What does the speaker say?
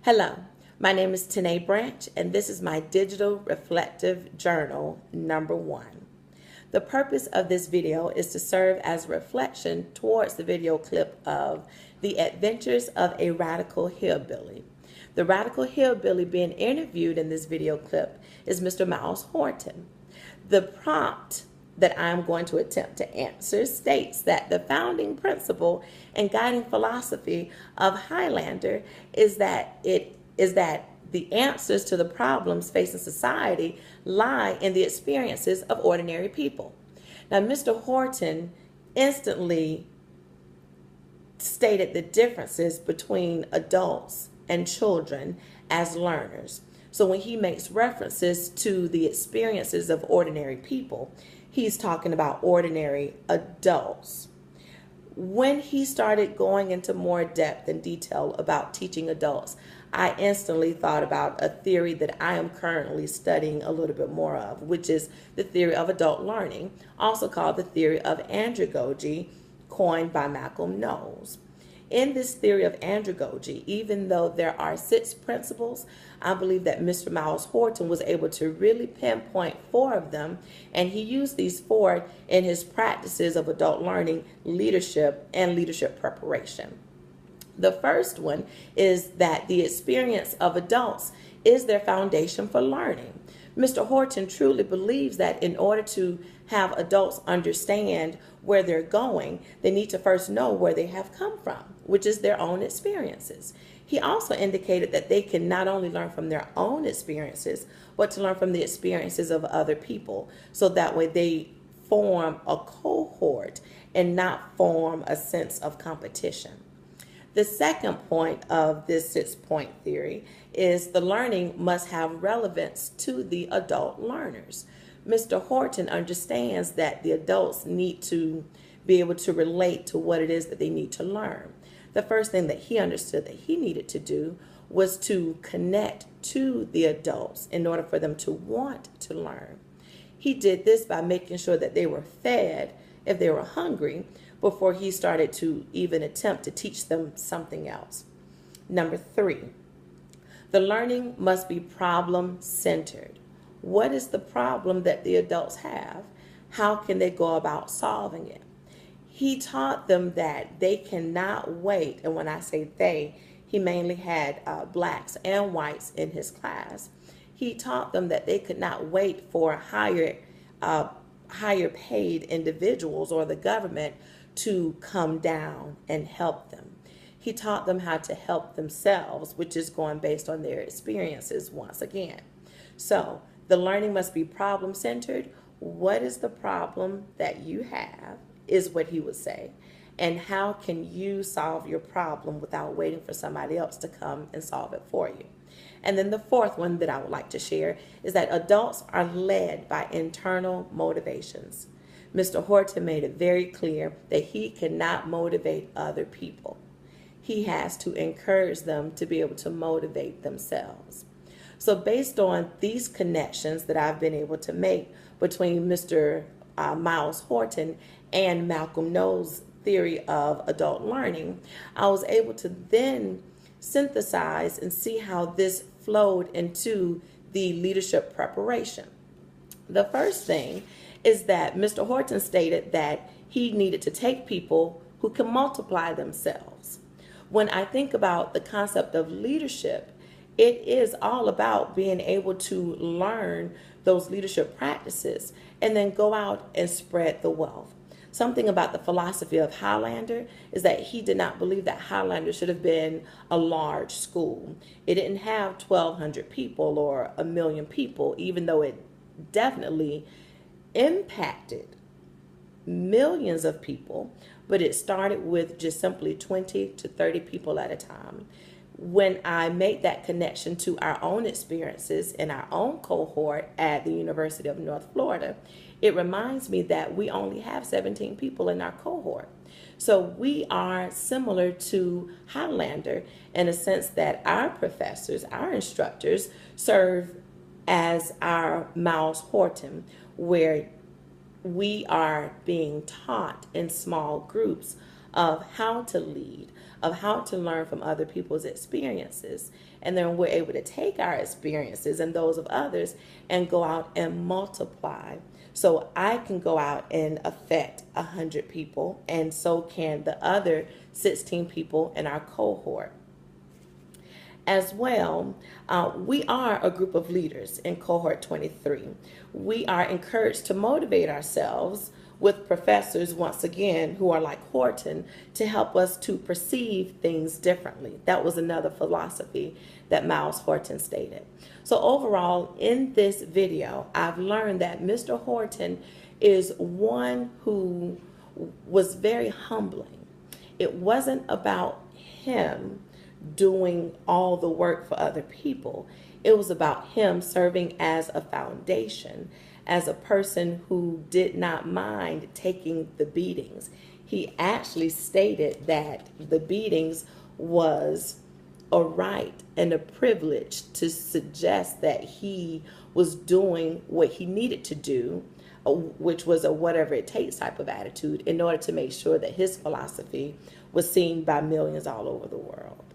Hello, my name is Tenae Branch, and this is my digital reflective journal number 1. The purpose of this video is to serve as a reflection towards the video clip of The Adventures of a Radical Hillbilly. The radical hillbilly being interviewed in this video clip is Mr. Miles Horton. The prompt that I'm going to attempt to answer states that the founding principle and guiding philosophy of Highlander is that the answers to the problems facing society lie in the experiences of ordinary people. Now, Mr. Horton instantly stated the differences between adults and children as learners. So when he makes references to the experiences of ordinary people, he's talking about ordinary adults. When he started going into more depth and detail about teaching adults, I instantly thought about a theory that I am currently studying a little bit more of, which is the theory of adult learning, also called the theory of andragogy, coined by Malcolm Knowles. In this theory of andragogy, even though there are 6 principles, I believe that Mr. Miles Horton was able to really pinpoint 4 of them, and he used these 4 in his practices of adult learning, leadership, and leadership preparation. The first one is that the experience of adults is their foundation for learning. Mr. Horton truly believes that in order to have adults understand where they're going, they need to first know where they have come from, which is their own experiences. He also indicated that they can not only learn from their own experiences, but to learn from the experiences of other people, so that way they form a cohort and not form a sense of competition. The second point of this 6-point theory is the learning must have relevance to the adult learners. Mr. Horton understands that the adults need to be able to relate to what it is that they need to learn. The first thing that he understood that he needed to do was to connect to the adults in order for them to want to learn. He did this by making sure that they were fed if they were hungry before he started to even attempt to teach them something else. Number 3, the learning must be problem-centered. What is the problem that the adults have? How can they go about solving it? He taught them that they cannot wait, and when I say they, he mainly had blacks and whites in his class. He taught them that they could not wait for higher paid individuals or the government to come down and help them. He taught them how to help themselves, which is going based on their experiences once again. So the learning must be problem-centered. What is the problem that you have, is what he would say. And how can you solve your problem without waiting for somebody else to come and solve it for you? And then the 4th one that I would like to share is that adults are led by internal motivations. Mr. Horton made it very clear that he cannot motivate other people. He has to encourage them to be able to motivate themselves. So based on these connections that I've been able to make between Mr. Miles Horton and Malcolm Knowles' theory of adult learning, I was able to then synthesize and see how this flowed into the leadership preparation. The first thing is that Mr. Horton stated that he needed to take people who can multiply themselves. When I think about the concept of leadership, it is all about being able to learn those leadership practices and then go out and spread the wealth. Something about the philosophy of Highlander is that he did not believe that Highlander should have been a large school. It didn't have 1,200 people or 1,000,000 people, even though it definitely impacted millions of people, but it started with just simply 20 to 30 people at a time. When I made that connection to our own experiences in our own cohort at the University of North Florida, it reminds me that we only have 17 people in our cohort. So we are similar to Highlander in a sense that our professors, our instructors, serve as our Miles Horton, where we are being taught in small groups of how to lead, of how to learn from other people's experiences. And then we're able to take our experiences and those of others and go out and multiply. So I can go out and affect 100 people, and so can the other 16 people in our cohort. As well, we are a group of leaders in cohort 23. We are encouraged to motivate ourselves with professors, once again, who are like Horton, to help us to perceive things differently. That was another philosophy that Miles Horton stated. So overall, in this video, I've learned that Mr. Horton is one who was very humbling. It wasn't about him doing all the work for other people. It was about him serving as a foundation, as a person who did not mind taking the beatings. He actually stated that the beatings was a right and a privilege to suggest that he was doing what he needed to do, which was a whatever it takes type of attitude, in order to make sure that his philosophy was seen by millions all over the world.